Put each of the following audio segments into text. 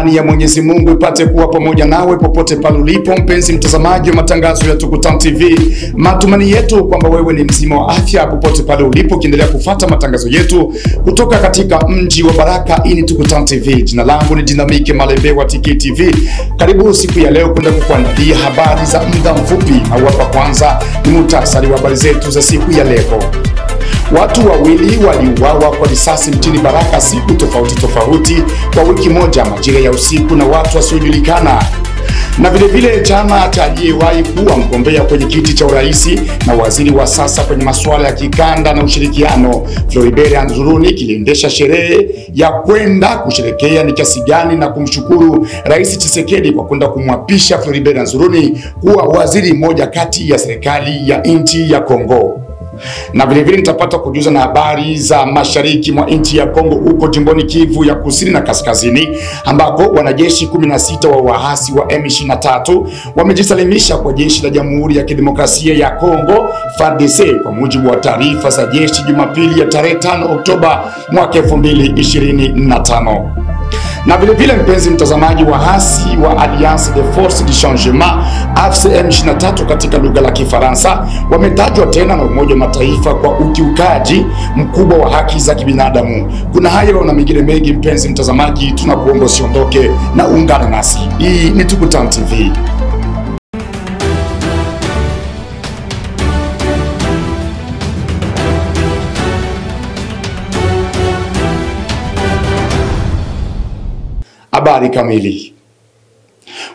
Amani ya Mwenyezi Mungu ipate kuwa pamoja nawe popote pale ulipo, mpenzi mtazamaji wa matangazo ya Tukutan TV. Matumani yetu kwamba wewe ni mzima wa afya popote pale ulipo, kiendelea kufuata matangazo yetu kutoka katika mji wa Baraka. Hii ni Tukutan TV. Jina langu ni Dinamike Malembe wa TK TV. Karibu siku ya leo kwenda kukuandalia habari za muda mfupi, na hapa kwanza ni muhtasari wa habari zetu za siku ya leo. Watu wawili waliuawa kwa risasi mjini Baraka siku tofauti kwa wiki moja majira ya usiku na watu wasiojulikana. Na vile chama cha aliyewahi kuwa mgombea kwenye kiti cha urais na waziri wa sasa kwenye masuala ya kikanda na ushirikiano Floribert Anzuruni kiliendesha sherehe ya kwenda kusherekea ni kiasi gani na kumshukuru Rais Tshisekedi kwa kwenda kumwapisha Floribert Anzuruni kuwa waziri mmoja kati ya serikali ya nchi ya Kongo. Na vile nitapata kujuza na habari za mashariki mwa nchi ya Kongo, huko jimboni Kivu ya kusini na kaskazini, ambako wanajeshi 16 wa waasi wa M23 wamejisalimisha kwa jeshi la Jamhuri ya Kidemokrasia ya Kongo FARDC, kwa mujibu wa taarifa za jeshi Jumapili ya tarehe 5 Oktoba mwaka 2025. Na vile mpenzi mtazamaji, waasi wa Alliance des Forces du Changement AFC/M23 katika lugha la Kifaransa wametajwa tena na Umoja wa Mataifa kwa ukiukaji mkubwa wa haki za kibinadamu. Kuna hayo na mengine mengi, mpenzi mtazamaji, tunakuomba usiondoke na ungana nasi. Hii ni Tukutan TV. Habari kamili.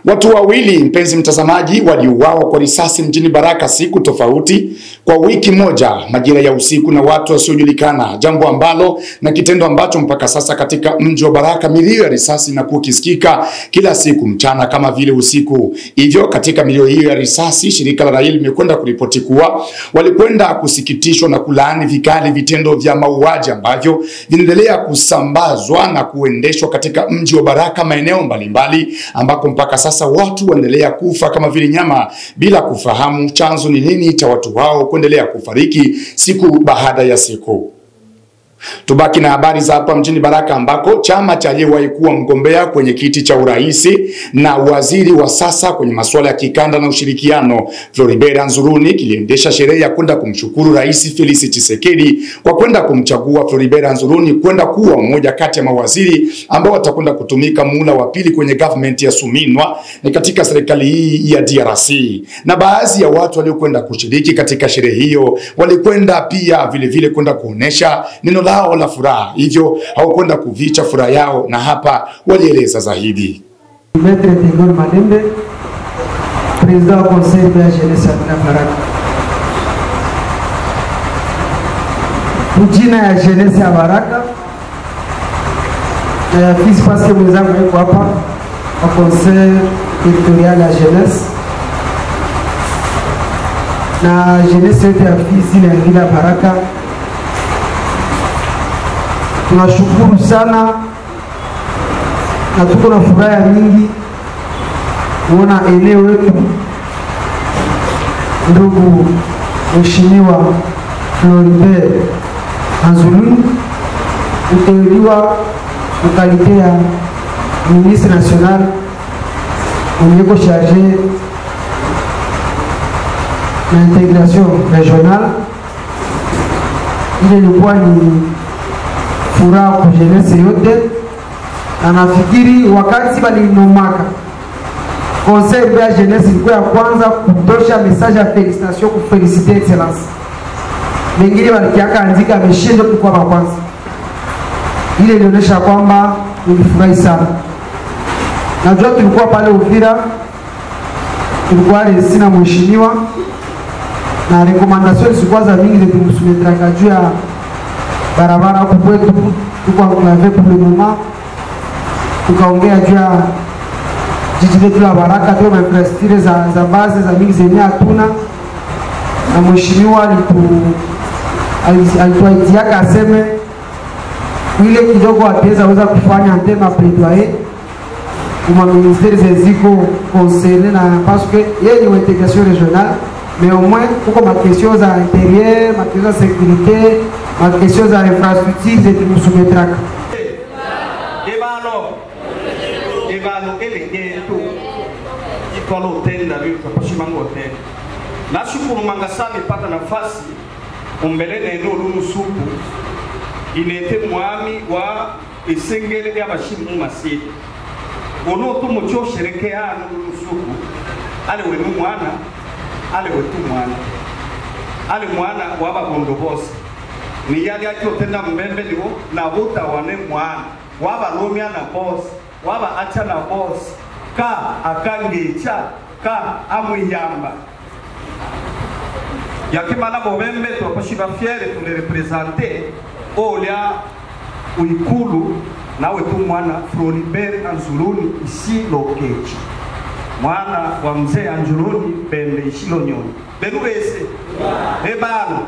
Watu wawili, mpenzi mtazamaji, waliuawa kwa risasi mjini Baraka siku tofauti kwa wiki moja majira ya usiku na watu wasiojulikana, jambo ambalo na kitendo ambacho mpaka sasa katika mji wa Baraka milio ya risasi na kukisikika kila siku, mchana kama vile usiku. Hivyo katika milio hiyo ya risasi, shirika la raia limekwenda kuripoti kuwa walikwenda kusikitishwa na kulaani vikali vitendo vya mauaji ambavyo vinaendelea kusambazwa na kuendeshwa katika mji wa Baraka maeneo mbalimbali, ambako mpaka sasa watu waendelea kufa kama vile nyama bila kufahamu chanzo ni nini cha watu wao kuendelea kufariki siku baada ya siku. Tubaki na habari za hapa mjini Baraka, ambako chama cha aliyewahi kuwa mgombea kwenye kiti cha urais na waziri wa sasa kwenye masuala ya kikanda na ushirikiano Floribert Anzuruni kiliendesha sherehe ya kwenda kumshukuru Rais Felix Tshisekedi kwa kwenda kumchagua Floribert Anzuruni kwenda kuwa mmoja kati ya mawaziri ambao watakwenda kutumika muhula wa pili kwenye government ya Suminwa ni katika serikali hii ya DRC. Na baadhi ya watu waliokwenda kushiriki katika sherehe hiyo walikwenda pia vile kwenda kuonesha neno lao la furaha, hivyo hawakwenda kuvicha furaha yao, na hapa walieleza zaidi. Maître Tegol Malembe, président du conseil de la jeunesse à Baraka. Kujina ya jeunesse ya Baraka, fils parce que mwenzangu yuko hapa au conseil territorial ya jeunesse, na jeunesse yote ya fils ile ya Baraka. Tunashukuru sana na tuko na furaha nyingi kuona eneo letu ndugu Mheshimiwa Floribert Anzuruni kuteuliwa kukalite ya ministre national mwenye chargé na intégration régionale. Ile ilikuwa ni furaha kwa jeunesse yote, na nafikiri wakati walinomaka conseil de jeunesse ilikuwa ya kwanza kutosha message ya felicitation ku féliciter excellence. Wengine walikiaka andika ameshinda kwa kwanza. Ile inaonyesha kwamba tulifurahi sana. Najua tulikuwa pale Uvira, tulikuwa sina mheshimiwa na recommandation zilikuwa za mingi zetumsumetranga juu ya barabara huko kwetu, tuko enclavé pour le moment. Tukaongea juu ya jiji letu la Baraka, tu infrastructure za base za mingi zenye hatuna, na mheshimiwa alituaitia aseme ile kidogo ataweza kufanya antema plaidoyer kwa ministeri zeziko concerné, na parce que yeye ni intégration régionale, mais au moins pour ma question za intérieur, ma question za sécurité, ma question za infrastructure zetu kusoumettraka. ano elegeto itwalo tenda viko pashimango tenda. Nashukuru mangasani pata nafasi umbele neno lunu suku inete mwami wa isengele ya bashimu masidi. Ono tu mocho sherekea lunu suku ale wenu mwana ale wetu mwana ale mwana waba bondo bosi ni yali akyo tenda mbembe liwo na wuta wane mwana waba lomia na bosi waba acha na bosi ka akangecha ka amuyamba yakimana bobembe twapashiba fiere tule representer olia uikulu na wetu mwana Floribert Anzuluni isi lokechi mwana wa mzee Anzuluni bembe isi lonyoni benu ese ebalo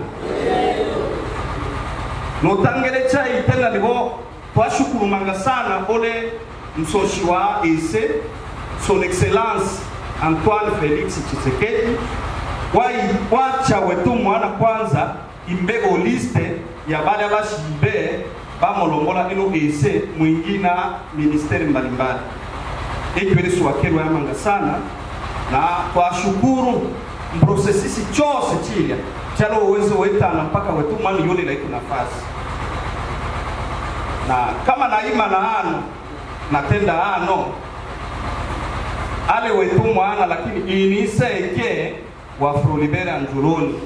notangere chai tena libo twashukuru manga sana ole msoshi wa ese son excellence Antoine Felix Tshisekedi wacha wetu mwana kwanza imbe liste ya bale abashimbe bamolongola ino ese mwingina ministeri mbalimbali ekiwelesu wakerwa yamanga sana na twashukuru mprosesisi chose chilia chalo uwezo wetana mpaka wetu mwana yone na iko nafasi na kama naima na ano natenda ano ale wetu mwana lakini iniseke wa Floribert Anzuluni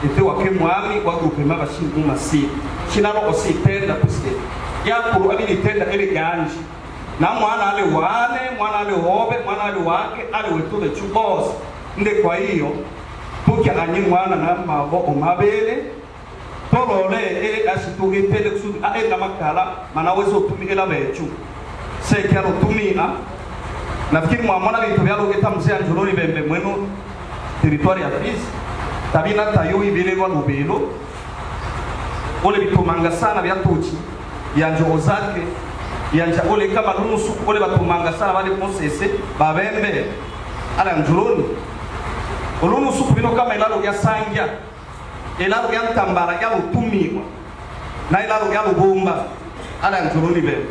ete wake mwami wa groupema bashingu masi chinalo ositenda kusike yakuru abili tenda ele ganji na mwana ale wane mwana ale hobe mwana ale wake ale wetu de chubos nde kwa hiyo tukia anyi mwana na mabo omabele tolole ele ashituge tele kusudi na makala manawezo tumikela bechu sekero tumina nafikiri mwana bitu byalo geta mzee Anzuluni bembe mwenu territoire ya Fizi tabina tayo ibele wa lubelo ole bitumanga sana bya tuchi yanje ozake yanje ole kama nusu ole batumanga sana bali posese babembe ala Anzuluni olunu suku bino kama ilalo ya sangya ilalo ya tambara ya utumiwa na ilalo ya lubumba ala Anzuluni bembe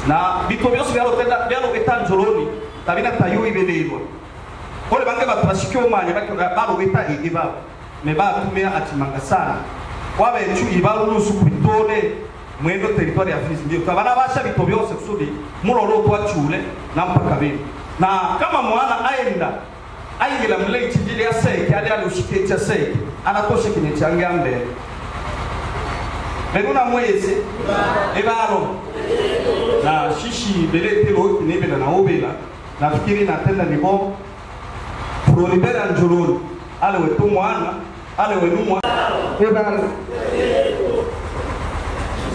na bito byose byalo geta Anzuluni tabina tayo ibelelwa ole bange batashikyo manye balo beta igiba me batumia atimanga sana wabe chu ibalo nusu bitole mwendo territoire ya Fizi ndio tabana basha bito byose kusudi mulolo twachule na mpaka bibi na kama mwana aingila mle chijili ya seke ali ushike cha seke anatosha kinye changia mbele Benuna mwezi ebalo na shishi belete lo kinebela na obela nafikiri natenda nibo Floribert Anzuluni ale wetu mwana ale wenu mwana ebalo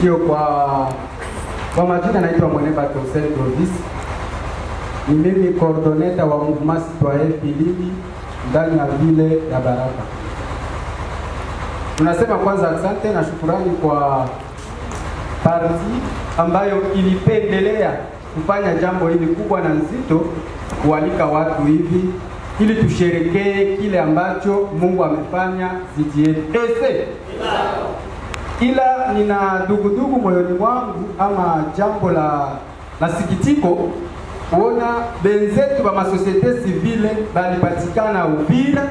sio kwa majina naitwa Mweneba Tosel Provis. Ni mimi coordinator wa Mouvement Citoyen Filili ndani ya vile ya Baraka. Tunasema kwanza asante na shukrani kwa parti ambayo ilipendelea kufanya jambo hili kubwa na nzito, kualika watu hivi ili tusherekee kile ambacho Mungu amefanya zidi yetu. Ila nina dugudugu moyoni mwangu ama jambo la sikitiko kuona benzetu ba masosiete civile balipatikana Uvira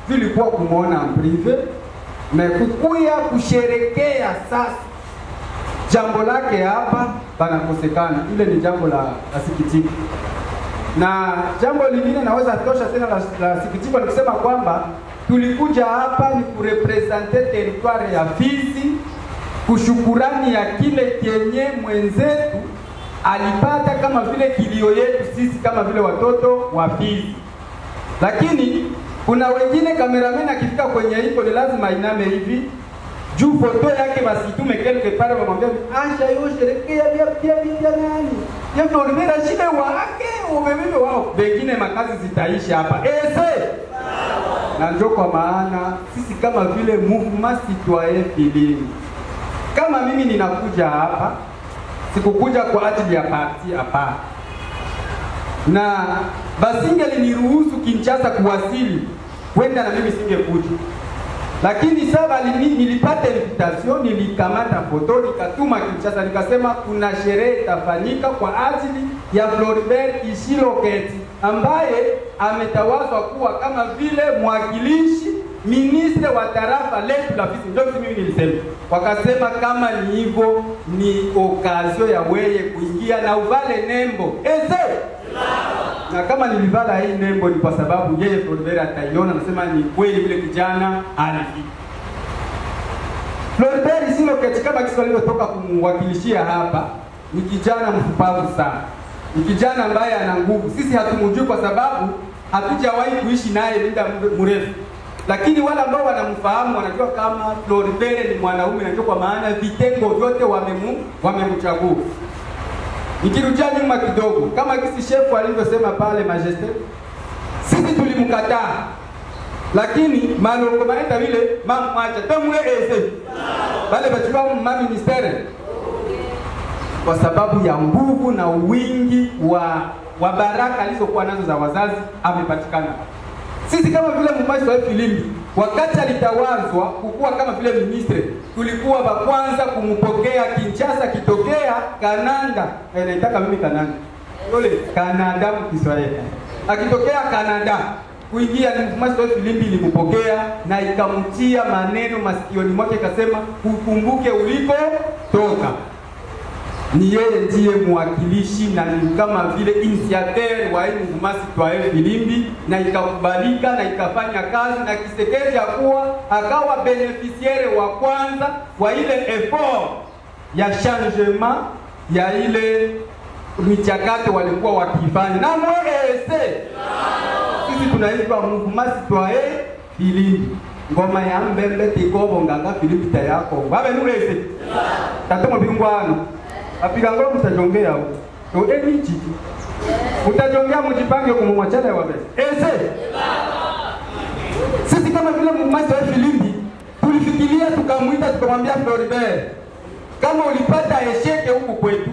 vilikuwa kumuona prive na kukuya kusherekea sasa jambo lake hapa banakosekana. Ile ni jambo la sikitiko. Na jambo lingine naweza tosha tena la sikitiko ni kusema kwamba tulikuja hapa ni kurepresenter territoire ya Fizi kushukurani ya kile kenye mwenzetu alipata kama vile kilio yetu sisi kama vile watoto wa Fizi. Lakini kuna wengine cameraman akifika kwenye hiko ni lazima iname hivi juu foto yake basi tume quelque part wamwambia acha yo sherekea bia nani ya Floribert shida wake ubebe wao wengine makazi zitaisha hapa na ndio kwa maana sisi kama vile Mouvement Citoyen Filili, kama mimi ninakuja hapa sikukuja kwa ajili ya parti hapa, na basinge liniruhusu Kinshasa kuwasili kwenda na mimi singekuja. Lakini sasa nilipata invitation, nilikamata foto, nikatuma Kinshasa, nikasema kuna sherehe itafanyika kwa ajili ya Floribert Ishiloketi ambaye ametawazwa kuwa kama vile mwakilishi ministre wa tarafa letu la Fizi. Ndio mimi nilisema. Wakasema kama ni hivyo ni okazio ya weye kuingia na uvale nembo. Na kama nilivala hii nembo ni kwa sababu yeye Floribert ataiona, anasema ni kweli vile kijana alifika. Floribert Ishiloketi kama Kiswahili kutoka kumwakilishia hapa ni kijana mfupavu sana. Ni kijana ambaye ana nguvu. Sisi hatumjui kwa sababu hatujawahi kuishi naye muda mrefu. Lakini wale ambao wanamfahamu wanajua kama Floribert ni mwanaume, na kwa maana vitengo vyote wamemchagua. Nikirudia nyuma kidogo, kama kisi chef alivyosema pale Majesté, sisi tulimkataa. Lakini malongo maeta vile mamwacha tamwe eze. Wale bachukua mama ministere kwa sababu ya nguvu na wingi wa baraka alizokuwa nazo za wazazi amepatikana. Sisi kama vile Mumasi wa Filimbi, wakati alitawazwa kukuwa kama vile ministre, tulikuwa wa kwanza kumpokea Kinshasa kitokea Kanada. Naitaka mimi Kanada. Yule Kanada mkiswahili. Akitokea Kanada kuingia ni Mumasi wa Filimbi ilimpokea na ikamtia maneno masikioni mwake, ikasema ukumbuke uliko toka. Ni yeye ndiye mwakilishi na ni kama vile initiateur wa Mumasi wa Filimbi, na ikakubalika na ikafanya kazi, na Kisekedi akawa beneficiaire wa kwanza wa ile effort ya changement ya ile michakato walikuwa wakifanya. Na mwese sisi tunaitwa Mumasi wa Filimbi. Ngoma ya mbembe tikobo nganga Filimbi tayako babe nurese tatomo bingwano apiga ngoma mtajongea huko to eni chiki utajongea mjipange kumwachana ya wabe sisi kama vile Mumasi wa Filimbi tulifikiria, tukamwita, tukamwambia Floribert, kama ulipata esheke huku kwetu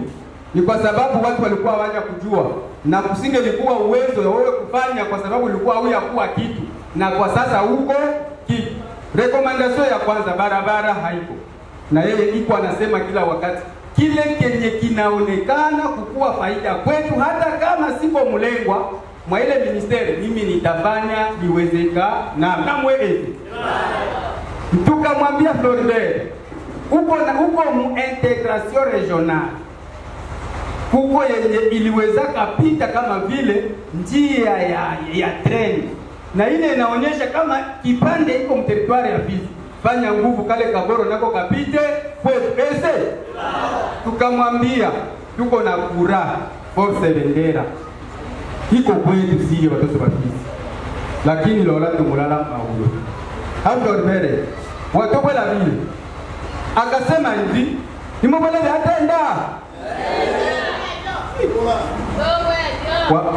ni kwa sababu watu walikuwa hawaja kujua, na kusingelikuwa uwezo wa wewe kufanya kwa sababu ulikuwa huyakuwa kitu, na kwa sasa huko kitu. Recommendation ya kwanza, barabara haiko, na yeye iko anasema kila wakati kile kenye kinaonekana kukuwa faida kwetu, hata kama siko mlengwa mwa ile ministeri, mimi nitafanya iwezeka na mwezi. Tukamwambia Floribert, uko mu integration regionale, huko yenye iliweza kapita kama vile njia ya treni, na ile inaonyesha kama kipande iko mteritoire ya Fizi. Fanya nguvu kale kaboro nako kapite kwetu tukamwambia tuko na kura force bendera iko kwetu sisi watoto wa Fizi, lakini lola tumulala maulo hapo mbele watoto la vile akasema hivi nimobele atenda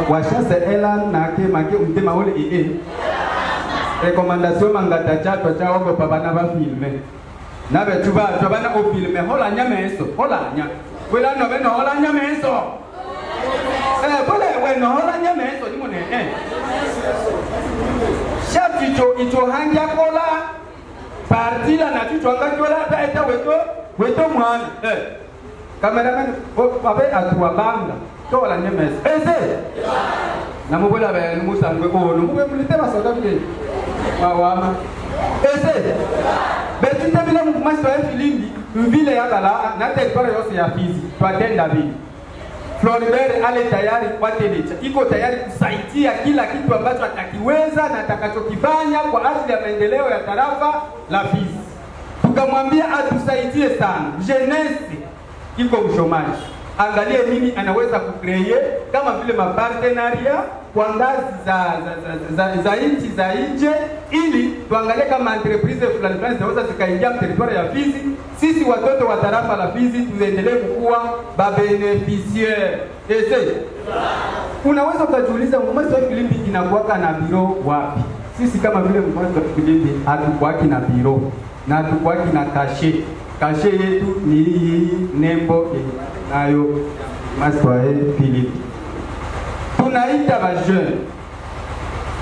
washase elan na ke mtema ole recommandation mangata chatwa cha wango babana ba filme na betuba babana o filme hola nyameso hola nya wela no beno hola nyameso bole weno hola nyameso nimone shapito ito hanja kola partila na tito angajola ta eta weto mwana cameraman babe atwa banga tola nyameso na mbola ba musangwe ko no mwe mulite basoda bile wawama betita bila Mumasi wa Filimbi mvile ya bala na territoire yose ya Fizi twatenda vile. Floribert ale tayari kwa telecha, iko tayari kusaidia kila kitu ambacho atakiweza na atakachokifanya kwa ajili ya maendeleo ya tarafa la Fizi. Tukamwambia atusaidie sana, jeunesse iko mshomaji, angalie nini anaweza kucreate kama vile mapartenaria kwa ngazi za nchi za nje, ili tuangalie kama entreprise fulani zinaweza zikaingia territoire ya Fizi. Sisi watoto wa tarafa la Fizi tuendelee kukua ba beneficiaire. Unaweza kujiuliza Mumasi wa Filimbi inakuwa na biro wapi? Sisi kama vile Mumasi wa Filimbi hatukuwa na biro na hatukuwa na kashe. Kashe yetu ni hii nembo nayo Mumasi wa Filimbi. Tunaita ba jeune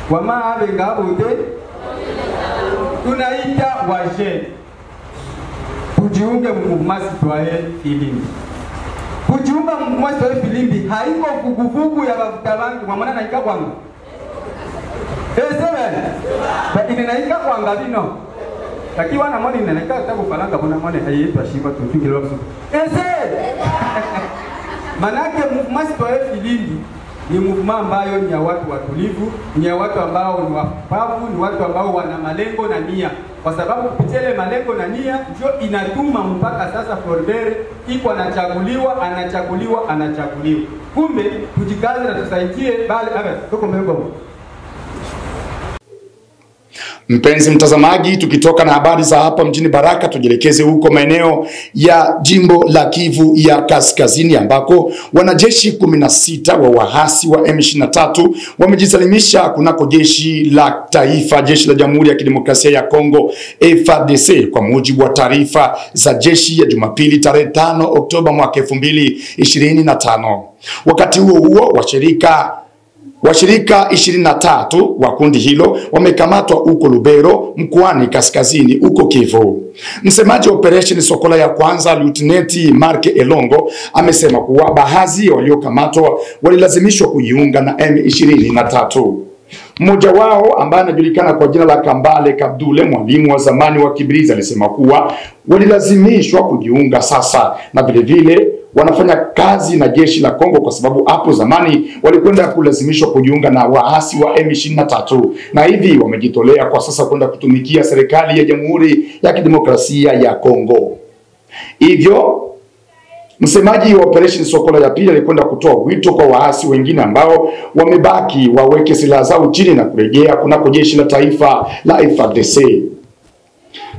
wama abenga bote tunaita wajeni kujiunge Mouvement Citoyen Filimbi. Kujiunga Mouvement Citoyen Filimbi haiko vuguvugu ya bavuta bangi mwamana naika kwanga. Sebe, inaika kwanga bino. Lakini wana mwani inaika tabu palanga kuna mwani hayeitwa shiba tufingi lwa suku. Manake Mouvement Citoyen Filimbi ni movement ambayo ni ya watu watulivu, ni ya watu ambao ni wapavu, ni watu ambao wana malengo na nia. Kwa sababu kupitia ile malengo na nia ndio inatuma mpaka sasa Floribert iko anachaguliwa. Kumbe tujikaze na tusaidie bali tuko mbele. Mpenzi mtazamaji, tukitoka na habari za hapa mjini Baraka, tujielekeze huko maeneo ya jimbo la Kivu ya Kaskazini ambako wanajeshi 16 wa wahasi wa M23 wamejisalimisha kunako jeshi la taifa, jeshi la Jamhuri ya Kidemokrasia ya Kongo FARDC, kwa mujibu wa taarifa za jeshi ya Jumapili tarehe 5 Oktoba mwaka 2025. Wakati huo washirika 23 wa kundi hilo wamekamatwa huko Lubero mkoani Kaskazini huko Kivu. Msemaji wa operation Sokola ya kwanza Lieutenant Mark Elongo amesema kuwa baadhi waliokamatwa walilazimishwa kujiunga na M23. Mmoja wao ambaye anajulikana kwa jina la Kambale Kabdule, mwalimu wa zamani wa Kibirizi, alisema kuwa walilazimishwa kujiunga sasa na vile vile wanafanya kazi na jeshi la Kongo kwa sababu hapo zamani walikwenda kulazimishwa kujiunga na waasi wa M23 na hivi wamejitolea kwa sasa kwenda kutumikia serikali ya Jamhuri ya Kidemokrasia ya Kongo. Hivyo msemaji wa operation Sokola ya pili alikwenda kutoa wito kwa waasi wengine ambao wamebaki waweke silaha zao chini na kurejea kunako jeshi la taifa la FARDC.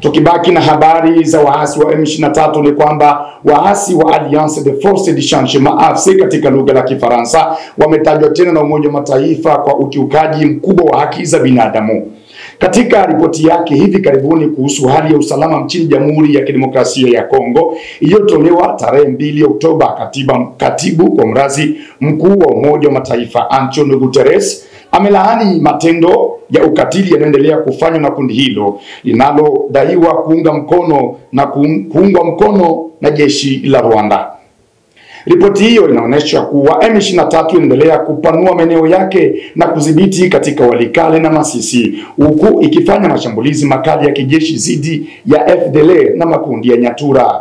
Tukibaki na habari za waasi wa M23 ni kwamba waasi wa Alliance de Force de Changement AFC katika lugha la Kifaransa wametajwa tena na Umoja wa Mataifa kwa ukiukaji mkubwa wa haki za binadamu. Katika ripoti yake hivi karibuni kuhusu hali ya usalama nchini Jamhuri ya Kidemokrasia ya Kongo iliyotolewa tarehe 2 Oktoba, katibu kwa mrazi mkuu wa Umoja wa Mataifa Antonio Guterres amelaani matendo ya ukatili yanayoendelea kufanywa na kundi hilo linalodaiwa kuungwa mkono na jeshi la Rwanda. Ripoti hiyo inaonyesha kuwa M23 inaendelea kupanua maeneo yake na kudhibiti katika Walikale na Masisi, huku ikifanya mashambulizi makali ya kijeshi dhidi ya FDLR na makundi ya Nyatura.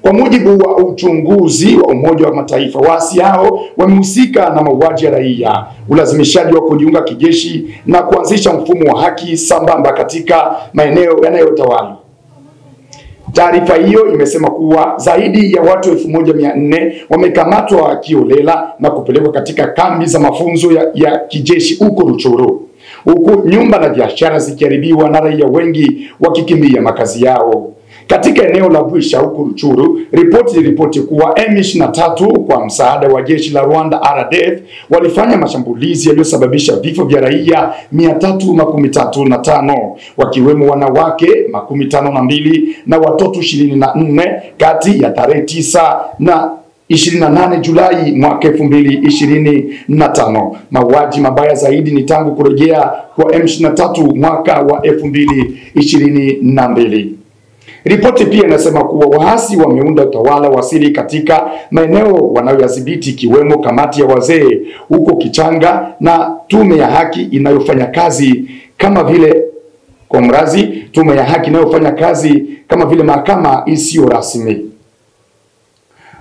Kwa mujibu wa uchunguzi wa Umoja wa Mataifa, waasi hao wamehusika na mauaji ya raia, ulazimishaji wa kujiunga kijeshi na kuanzisha mfumo wa haki sambamba katika maeneo yanayotawala. Taarifa hiyo imesema kuwa zaidi ya watu 1400 wamekamatwa kiolela na kupelekwa katika kambi za mafunzo ya kijeshi huko Ruchuru, huku nyumba na biashara zikiharibiwa na raia wengi wakikimbia makazi yao. Katika eneo la Bwisha huko Ruchuru, ripoti kuwa M23 kwa msaada wa jeshi la Rwanda RDF walifanya mashambulizi yaliyosababisha vifo vya raia 335 wakiwemo wanawake 52 na watoto 24 kati ya tarehe 9 na 28 Julai mwaka 2025. Mauaji mabaya zaidi ni tangu kurejea kwa M23 mwaka wa 2022. Ripoti pia inasema kuwa waasi wameunda utawala wa siri katika maeneo wanayoyadhibiti ikiwemo kamati ya wazee huko Kichanga na tume ya haki inayofanya kazi kama vile kama vile mahakama isiyo rasmi.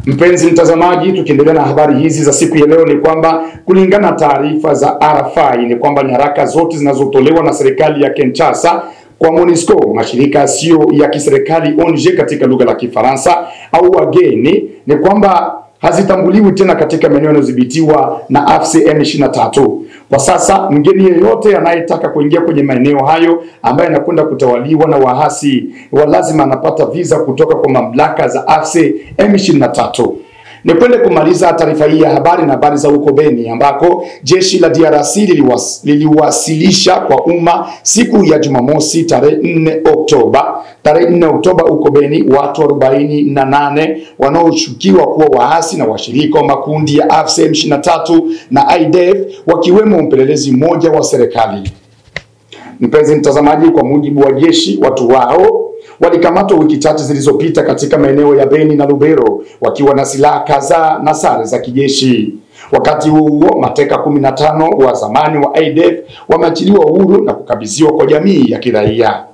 Mpenzi mtazamaji, tukiendelea na habari hizi za siku ya leo ni kwamba kulingana na taarifa za RFI ni kwamba nyaraka zote zinazotolewa na serikali ya Kinshasa kwa MONUSCO, mashirika yasiyo ya kiserikali ONG katika lugha la Kifaransa, au wageni, ni kwamba hazitambuliwi tena katika maeneo yanayodhibitiwa na AFC M23. Kwa sasa mgeni yeyote anayetaka kuingia kwenye maeneo hayo ambaye anakwenda kutawaliwa na waasi lazima anapata visa kutoka kwa mamlaka za AFC M23. Nikwende kumaliza taarifa hii ya habari na habari za huko Beni ambako jeshi la DRC liliwasilisha kwa umma siku ya Jumamosi tarehe 4 Oktoba. Tarehe 4 Oktoba huko Beni watu 48 wanaoshukiwa kuwa waasi na washirika wa makundi ya AFC M23 na IDF wakiwemo mpelelezi mmoja wa serikali. Mpenzi mtazamaji, kwa mujibu wa jeshi, watu wao walikamatwa wiki chache zilizopita katika maeneo ya Beni na Lubero wakiwa na silaha kadhaa na sare za kijeshi. Wakati huo mateka 15 wa zamani wa ADF wameachiliwa huru na kukabidhiwa kwa jamii ya kiraia.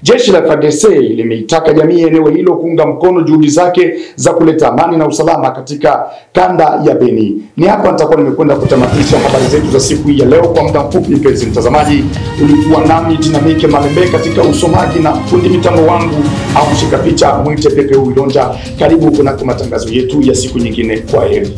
Jeshi la FARDC limeitaka jamii eneo hilo kuunga mkono juhudi zake za kuleta amani na usalama katika kanda ya Beni. Ni hapa nitakuwa nimekwenda kutamatisha habari zetu za siku hii ya leo. Kwa muda mfupi, mpenzi mtazamaji, ulikuwa nami Dinamike Malembe katika usomaji, na fundi mitambo wangu au mshika picha mwite Pepe Uilonja. Karibu kunako matangazo yetu ya siku nyingine. Kwa heri.